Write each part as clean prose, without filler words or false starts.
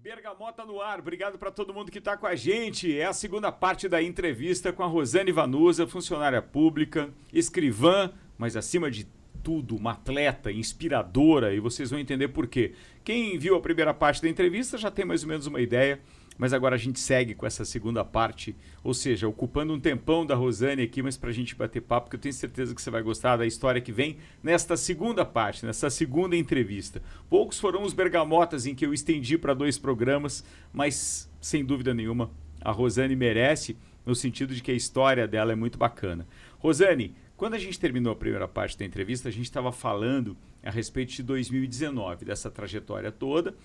Bergamota no ar, obrigado para todo mundo que está com a gente. É a segunda parte da entrevista com a Rosane Vanusa, funcionária pública, escrivã, mas acima de tudo, uma atleta inspiradora, e vocês vão entender por quê. Quem viu a primeira parte da entrevista já tem mais ou menos uma ideia, mas agora a gente segue com essa segunda parte, ou seja, ocupando um tempão da Rosane aqui, mas para a gente bater papo, porque eu tenho certeza que você vai gostar da história que vem nesta segunda parte, nessa segunda entrevista. Poucos foram os bergamotas em que eu estendi para 2 programas, mas sem dúvida nenhuma a Rosane merece, no sentido de que a história dela é muito bacana. Rosane, quando a gente terminou a primeira parte da entrevista, a gente estava falando a respeito de 2019, dessa trajetória toda.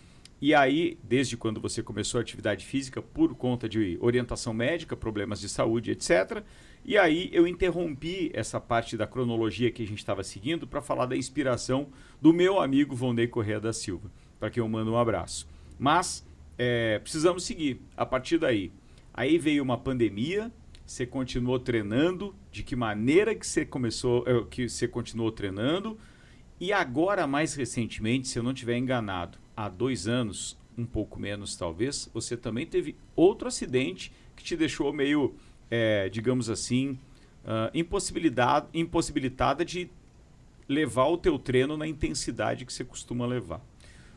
E aí, desde quando você começou a atividade física, por conta de orientação médica, problemas de saúde, etc. E aí eu interrompi essa parte da cronologia que a gente estava seguindo para falar da inspiração do meu amigo Vonday Corrêa da Silva, para quem eu mando um abraço. Mas precisamos seguir a partir daí. Aí veio uma pandemia, você continuou treinando, de que maneira que você que você continuou treinando? E agora, mais recentemente, se eu não estiver enganado, há 2 anos, um pouco menos talvez, você também teve outro acidente que te deixou meio, digamos assim, impossibilitada de levar o teu treino na intensidade que você costuma levar.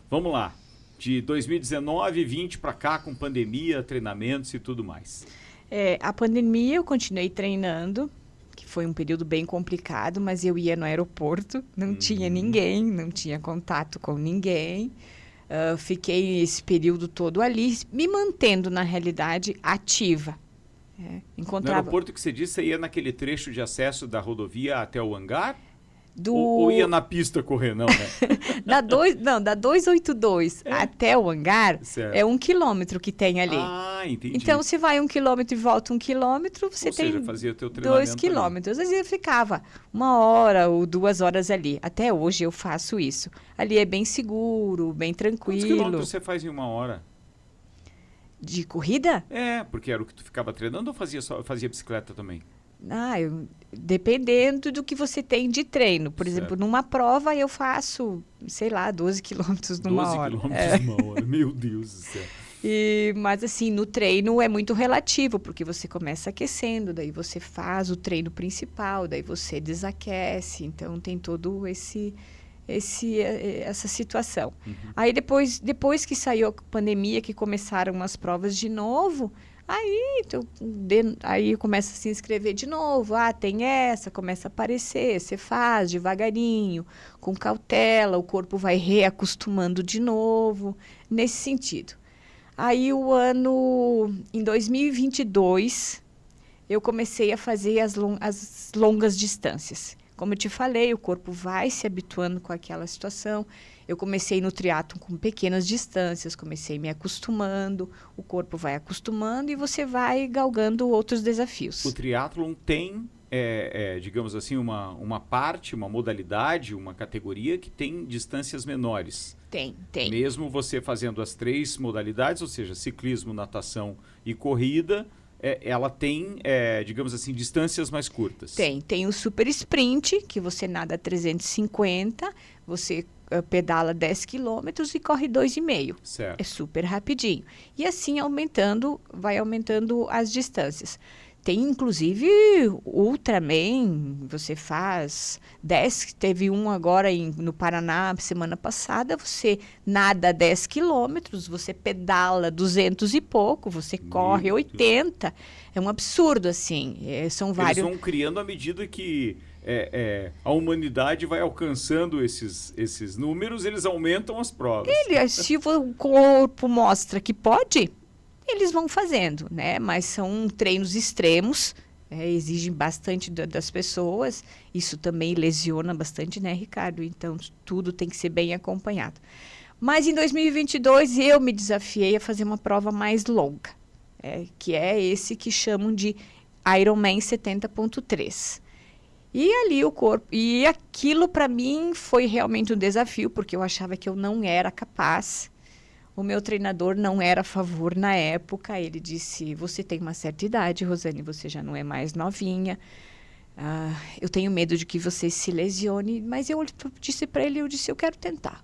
Vamos lá, de 2019, 20 para cá, com pandemia, treinamentos e tudo mais. A pandemia eu continuei treinando, que foi um período bem complicado, mas eu ia no aeroporto, não tinha ninguém, não tinha contato com ninguém. Fiquei esse período todo ali, me mantendo, na realidade, ativa. No aeroporto que você disse, você ia naquele trecho de acesso da rodovia até o hangar? Ou ia na pista correr, não, né? Da 282 até o hangar, certo. É 1 quilômetro que tem ali. Ah, entendi. Então, você vai 1 quilômetro e volta 1 quilômetro, você tem seja, fazia teu treinamento 2 quilômetros. Às vezes eu ficava 1 hora ou 2 horas ali. Até hoje eu faço isso. Ali é bem seguro, bem tranquilo. Quantos quilômetros você faz em 1 hora? De corrida? Porque era o que tu ficava treinando ou fazia bicicleta também? Dependendo do que você tem de treino. Por certo. exemplo, numa prova eu faço, sei lá, 12 quilômetros numa hora. 12 quilômetros numa hora, meu Deus do céu. Mas assim, no treino é muito relativo, porque você começa aquecendo, daí você faz o treino principal, daí você desaquece, então tem todo essa situação. Aí depois que saiu a pandemia, que começaram as provas de novo, aí começa a se inscrever de novo. Tem essa, começa a aparecer, você faz devagarinho, com cautela, o corpo vai reacostumando de novo, nesse sentido. Aí em 2022, eu comecei a fazer as longas distâncias. Como eu te falei, o corpo vai se habituando com aquela situação. Eu comecei no triatlon com pequenas distâncias, comecei me acostumando, o corpo vai acostumando e você vai galgando outros desafios. O triatlon tem, digamos assim, uma parte, uma modalidade, uma categoria que tem distâncias menores. Tem. Mesmo você fazendo as 3 modalidades, ou seja, ciclismo, natação e corrida, ela tem, digamos assim, distâncias mais curtas. Tem o super sprint, que você nada 350, você pedala 10 quilômetros e corre 2,5. Certo. É super rapidinho. E assim vai aumentando as distâncias. Tem, inclusive, Ultraman, você faz 10, teve um agora no Paraná, semana passada, você nada 10 quilômetros, você pedala 200 e pouco, você corre 80. É um absurdo, assim, são vários... Eles vão criando à medida que a humanidade vai alcançando esses números, eles aumentam as provas. Se o corpo mostra que pode... Eles vão fazendo, né? Mas são treinos extremos, exigem bastante das pessoas. Isso também lesiona bastante, né, Ricardo? Então, tudo tem que ser bem acompanhado. Mas em 2022, eu me desafiei a fazer uma prova mais longa, que é esse que chamam de Ironman 70.3. E ali o corpo... E aquilo, para mim, foi realmente um desafio, porque eu achava que eu não era capaz. O meu treinador não era a favor na época. Ele disse, você tem uma certa idade, Rosane, você já não é mais novinha. Eu tenho medo de que você se lesione. Mas eu disse para ele, eu quero tentar.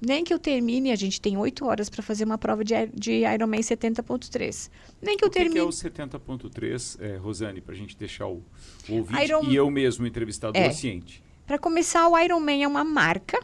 Nem que eu termine, a gente tem 8 horas para fazer uma prova de Ironman 70.3. Nem que eu termine. O que é o 70.3, Rosane, para a gente deixar o ouvinte e eu mesmo, o entrevistador, ciente? Para começar, o Ironman é uma marca,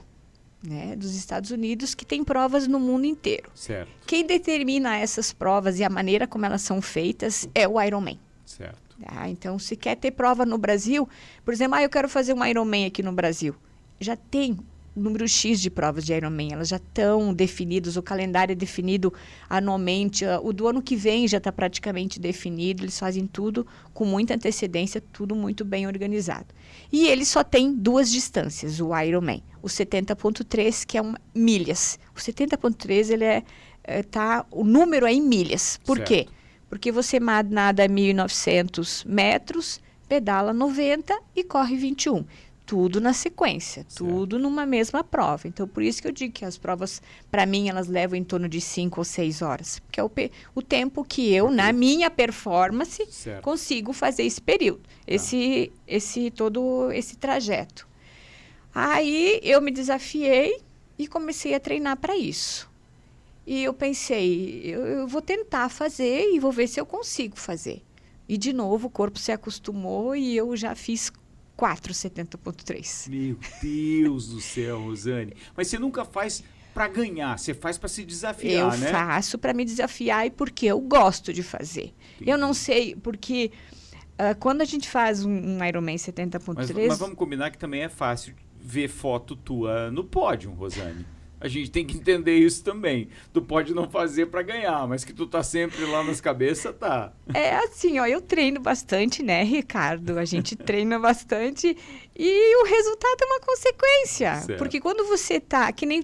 né, dos Estados Unidos que tem provas no mundo inteiro. Certo. Quem determina essas provas e a maneira como elas são feitas é o Ironman. Certo. Então, se quer ter prova no Brasil, por exemplo, eu quero fazer um Ironman aqui no Brasil. Já tem número X de provas de Ironman, elas já estão definidas, o calendário é definido anualmente, o do ano que vem já está praticamente definido, eles fazem tudo com muita antecedência, tudo muito bem organizado. E ele só tem 2 distâncias, o Ironman. O 70.3, que é milhas. O 70.3, o número é em milhas. Por quê? Porque você nada 1.900 metros, pedala 90 e corre 21. Tudo na sequência, tudo numa mesma prova. Então, por isso que eu digo que as provas, para mim, elas levam em torno de 5 ou 6 horas. Porque é o tempo que eu, na minha performance, consigo fazer esse período, todo esse trajeto. Aí, eu me desafiei e comecei a treinar para isso. E eu pensei, eu vou tentar fazer e vou ver se eu consigo fazer. E, de novo, o corpo se acostumou e eu já fiz 4 70.3. Meu Deus do céu, Rosane. Mas você nunca faz para ganhar, você faz para se desafiar, né? Eu faço para me desafiar e porque eu gosto de fazer. Entendi. Eu não sei, porque quando a gente faz um Ironman 70.3... Mas vamos combinar que também é fácil ver foto tua no pódio, Rosane. A gente tem que entender isso também. Tu pode não fazer para ganhar, mas que tu tá sempre lá nas cabeças, tá. É assim, eu treino bastante, né, Ricardo? A gente treina bastante e o resultado é uma consequência. Certo. Porque quando você tá, que nem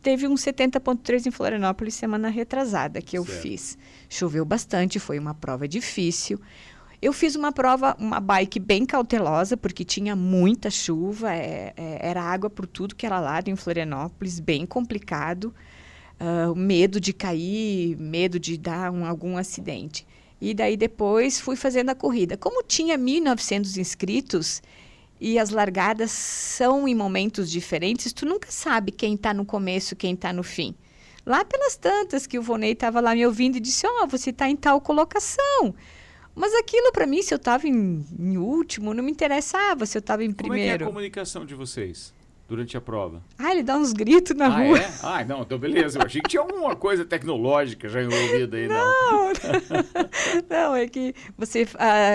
teve um 70.3 em Florianópolis semana retrasada que eu fiz. Choveu bastante, foi uma prova difícil. Eu fiz uma bike bem cautelosa, porque tinha muita chuva, era água por tudo que era lado em Florianópolis, bem complicado, medo de cair, medo de dar algum acidente. E daí depois fui fazendo a corrida. Como tinha 1.900 inscritos e as largadas são em momentos diferentes, tu nunca sabe quem está no começo, quem está no fim. Lá pelas tantas que o Vonei estava lá me ouvindo e disse, você está em tal colocação. Mas aquilo, para mim, se eu estava em último, não me interessava se eu estava em primeiro. Como é que é a comunicação de vocês durante a prova? Ele dá uns gritos na rua. Não, então beleza. Eu achei que tinha alguma coisa tecnológica já envolvida aí, não. Não, é que você,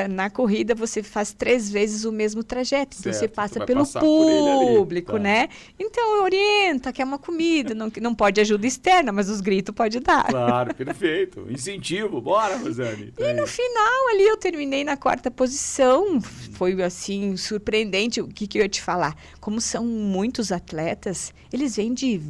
na corrida, você faz 3 vezes o mesmo trajeto. Então, você passa pelo público, né? Então, orienta, quer uma comida. Não pode ajuda externa, mas os gritos pode dar. Claro, perfeito. Incentivo. Bora, Rosane. E no final, ali, eu terminei na 4ª posição. Foi, assim, surpreendente. O que eu ia te falar? Como são muitos atletas, eles vêm de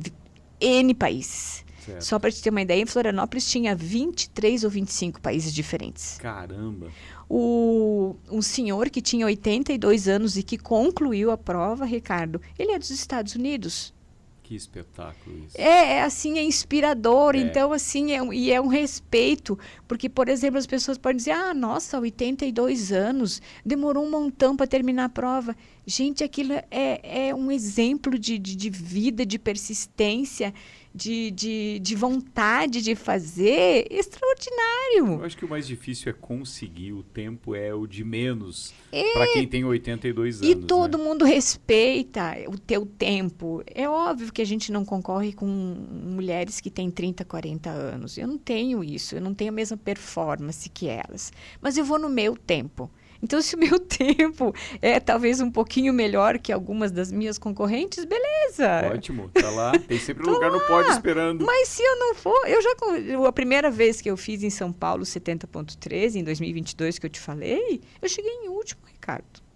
N países. Certo. Só para te ter uma ideia, em Florianópolis tinha 23 ou 25 países diferentes. Caramba! Um senhor que tinha 82 anos e que concluiu a prova, Ricardo, ele é dos Estados Unidos. Que espetáculo isso. Assim, é inspirador. Então, assim, é um respeito. Porque, por exemplo, as pessoas podem dizer, nossa, 82 anos, demorou um montão para terminar a prova. Gente, aquilo é um exemplo de vida, de persistência, de vontade de fazer extraordinário. Eu acho que o mais difícil é conseguir, o tempo é o de menos para quem tem 82 anos. E todo mundo respeita o teu tempo. É óbvio que a gente não concorre com mulheres que têm 30, 40 anos. Eu não tenho isso, eu não tenho a mesma performance que elas. Mas eu vou no meu tempo. Então, se o meu tempo é talvez um pouquinho melhor que algumas das minhas concorrentes, beleza. Ótimo, tá lá. Tem sempre um lugar no pódio esperando. Mas se eu não for, a primeira vez que eu fiz em São Paulo 70.13, em 2022, que eu te falei, eu cheguei em último, Ricardo.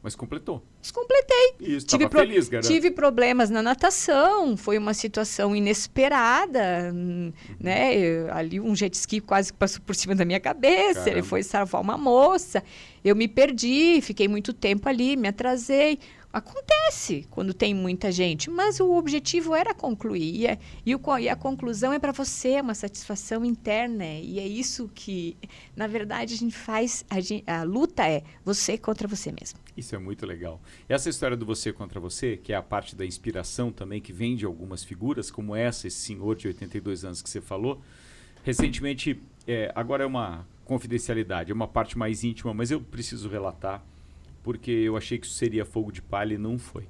Mas completou. Completei. Isso, estava feliz, garanto. Tive problemas na natação, foi uma situação inesperada, né? Ali um jet ski quase passou por cima da minha cabeça, Caramba. Ele foi salvar uma moça. Eu me perdi, fiquei muito tempo ali, me atrasei. Acontece quando tem muita gente, mas o objetivo era concluir. E a conclusão é para você, uma satisfação interna. E é isso que, na verdade, a gente faz. A luta é você contra você mesmo. Isso é muito legal. Essa história do você contra você, que é a parte da inspiração também, que vem de algumas figuras, como esse senhor de 82 anos que você falou. Recentemente, agora é uma confidencialidade, é uma parte mais íntima, mas eu preciso relatar, porque eu achei que isso seria fogo de palha e não foi.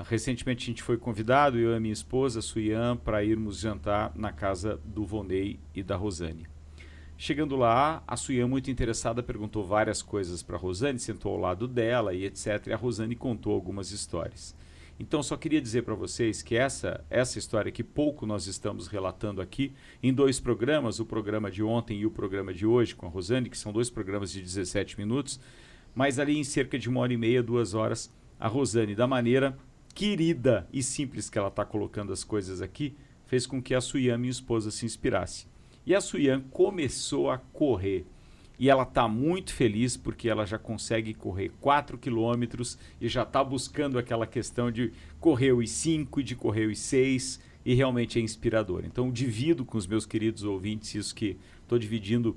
Recentemente a gente foi convidado, eu e a minha esposa, a Suyan, para irmos jantar na casa do Vonei e da Rosane. Chegando lá, a Suyan, muito interessada, perguntou várias coisas para a Rosane, sentou ao lado dela e etc. E a Rosane contou algumas histórias. Então, só queria dizer para vocês que essa história que pouco nós estamos relatando aqui, em 2 programas, o programa de ontem e o programa de hoje com a Rosane, que são 2 programas de 17 minutos, mas ali em cerca de 1h30, 2 horas, a Rosane, da maneira querida e simples que ela está colocando as coisas aqui, fez com que a Suyan, minha esposa, se inspirasse. E a Suyan começou a correr. E ela está muito feliz porque ela já consegue correr 4 quilômetros e já está buscando aquela questão de correr os 5 e de correr os 6, e realmente é inspirador. Então, divido com os meus queridos ouvintes isso que estou dividindo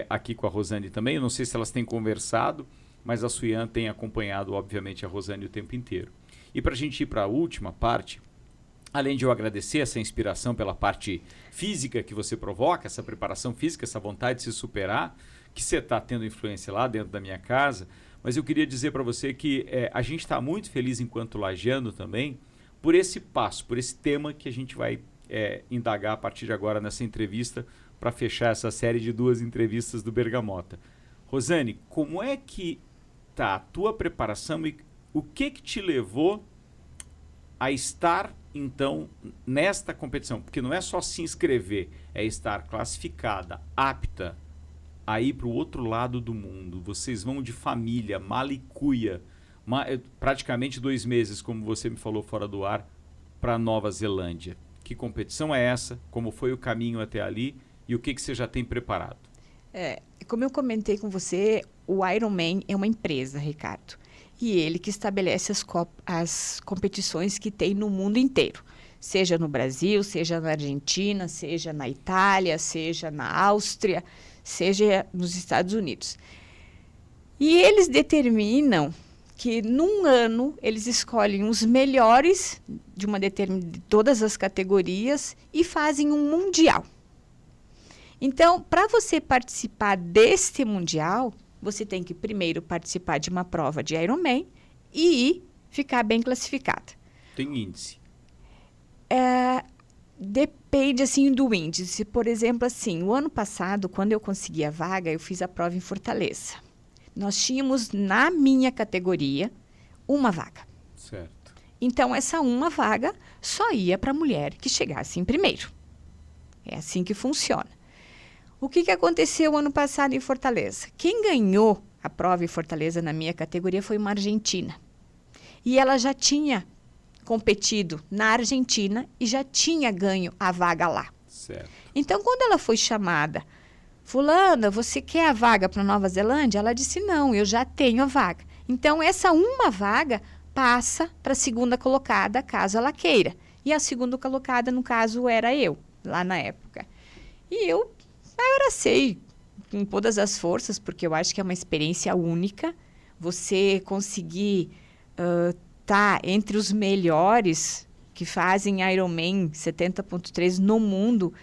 aqui com a Rosane também. Eu não sei se elas têm conversado, mas a Suyan tem acompanhado, obviamente, a Rosane o tempo inteiro. E para a gente ir para a última parte, além de eu agradecer essa inspiração pela parte física que você provoca, essa preparação física, essa vontade de se superar, que você está tendo influência lá dentro da minha casa, mas eu queria dizer para você que a gente está muito feliz enquanto lagiano também por esse passo, por esse tema que a gente vai indagar a partir de agora nessa entrevista para fechar essa série de 2 entrevistas do Bergamota. Rosane, como é que está a tua preparação e o que te levou a estar, então, nesta competição? Porque não é só se inscrever, é estar classificada, apta a ir para o outro lado do mundo. Vocês vão de família, mala e cuia, praticamente 2 meses, como você me falou fora do ar, para Nova Zelândia. Que competição é essa? Como foi o caminho até ali? E o que você já tem preparado? Como eu comentei com você, o Ironman é uma empresa, Ricardo. E ele que estabelece as competições que tem no mundo inteiro. Seja no Brasil, seja na Argentina, seja na Itália, seja na Áustria, seja nos Estados Unidos. E eles determinam que num ano eles escolhem os melhores de todas as categorias e fazem um mundial. Então, para você participar deste mundial, você tem que primeiro participar de uma prova de Ironman e ficar bem classificada. Tem índice? Depende, assim, do índice. Por exemplo, assim, o ano passado, quando eu consegui a vaga, eu fiz a prova em Fortaleza. Nós tínhamos, na minha categoria, uma vaga. Certo. Então, essa uma vaga só ia para a mulher que chegasse em primeiro. É assim que funciona. O que aconteceu ano passado em Fortaleza? Quem ganhou a prova em Fortaleza na minha categoria foi uma argentina. E ela já tinha competido na Argentina e já tinha ganho a vaga lá. Certo. Então, quando ela foi chamada, fulana, você quer a vaga para Nova Zelândia? Ela disse, não, eu já tenho a vaga. Então, essa uma vaga passa para a segunda colocada, caso ela queira. E a segunda colocada, no caso, era eu, lá na época. E eu abracei com todas as forças, porque eu acho que é uma experiência única. Você conseguir tá entre os melhores que fazem Ironman 70.3 no mundo,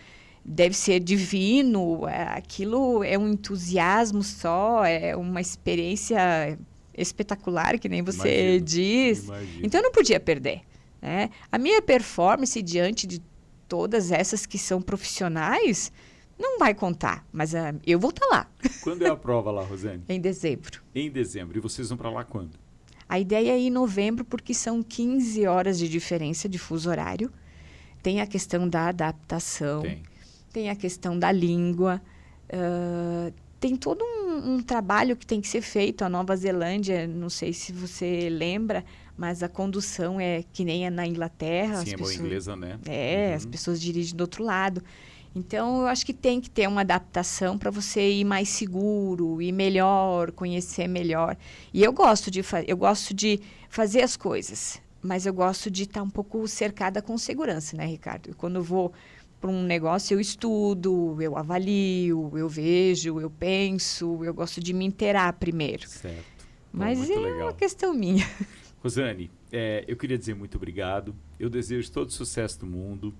deve ser divino. Aquilo é um entusiasmo só, é uma experiência espetacular, que nem você diz. Imagino. Então, eu não podia perder, né? A minha performance diante de todas essas que são profissionais não vai contar, mas eu vou estar lá. Quando é a prova lá, Rosane? Em dezembro. Em dezembro. E vocês vão para lá quando? A ideia é ir em novembro, porque são 15 horas de diferença de fuso horário. Tem a questão da adaptação, tem a questão da língua, tem todo um trabalho que tem que ser feito. A Nova Zelândia, não sei se você lembra, mas a condução é que nem é na Inglaterra. Sim, é boa inglesa, né? As pessoas dirigem do outro lado. Então, eu acho que tem que ter uma adaptação para você ir mais seguro, ir melhor, conhecer melhor. E eu gosto de fazer as coisas, mas eu gosto de estar um pouco cercada com segurança, né, Ricardo? Quando eu vou para um negócio, eu estudo, eu avalio, eu vejo, eu penso, eu gosto de me inteirar primeiro. Certo. Mas muito é legal. uma questão minha. Rosane, eu queria dizer muito obrigado. Eu desejo todo o sucesso do mundo.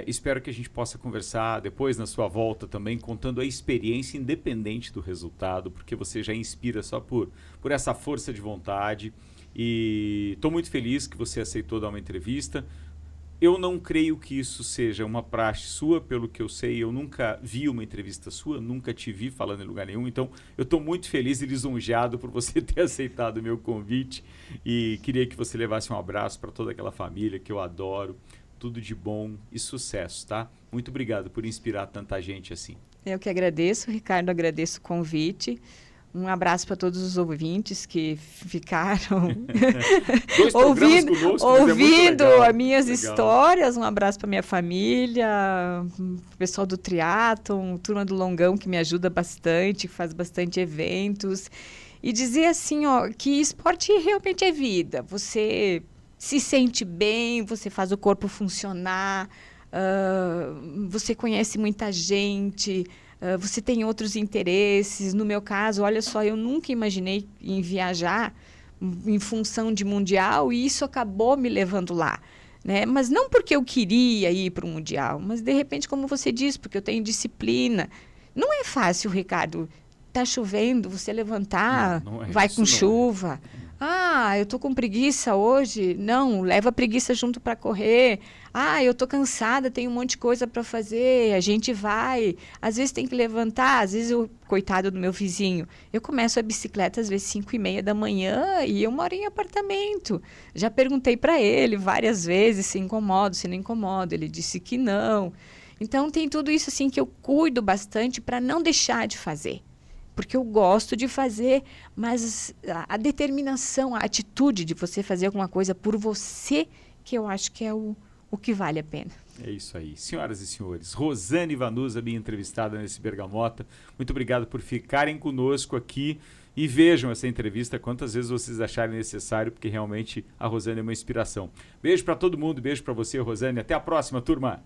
Espero que a gente possa conversar depois na sua volta também, contando a experiência independente do resultado, porque você já inspira só por essa força de vontade. E estou muito feliz que você aceitou dar uma entrevista. Eu não creio que isso seja uma praxe sua, pelo que eu sei. Eu nunca vi uma entrevista sua, nunca te vi falando em lugar nenhum. Então, eu estou muito feliz e lisonjeado por você ter aceitado o meu convite. E queria que você levasse um abraço para toda aquela família que eu adoro. Tudo de bom e sucesso, tá? Muito obrigado por inspirar tanta gente assim. Eu que agradeço, Ricardo, agradeço o convite. Um abraço para todos os ouvintes que ficaram ouvindo as minhas histórias. Um abraço para minha família, o pessoal do Triatlon, turma do Longão que me ajuda bastante, que faz bastante eventos. E dizer assim, ó, que esporte realmente é vida. Você se sente bem, você faz o corpo funcionar, você conhece muita gente, você tem outros interesses. No meu caso, olha só, eu nunca imaginei em viajar em função de mundial e isso acabou me levando lá, né? Mas não porque eu queria ir para o mundial, mas de repente, como você disse, porque eu tenho disciplina. Não é fácil, Ricardo. Tá chovendo, você levantar, vai com chuva. Ah, eu tô com preguiça hoje. Não, leva a preguiça junto para correr. Ah, eu tô cansada, tem um monte de coisa para fazer. A gente vai. Às vezes tem que levantar, às vezes coitado do meu vizinho. Eu começo a bicicleta às vezes 5:30 da manhã e eu moro em apartamento. Já perguntei para ele várias vezes se incomodo, se não incomodo. Ele disse que não. Então tem tudo isso assim que eu cuido bastante para não deixar de fazer. Porque eu gosto de fazer, mas a determinação, a atitude de você fazer alguma coisa por você, que eu acho que é o que vale a pena. É isso aí. Senhoras e senhores, Rosane Vanuza, minha entrevistada nesse Bergamota. Muito obrigado por ficarem conosco aqui e vejam essa entrevista quantas vezes vocês acharem necessário, porque realmente a Rosane é uma inspiração. Beijo para todo mundo, beijo para você, Rosane. Até a próxima, turma!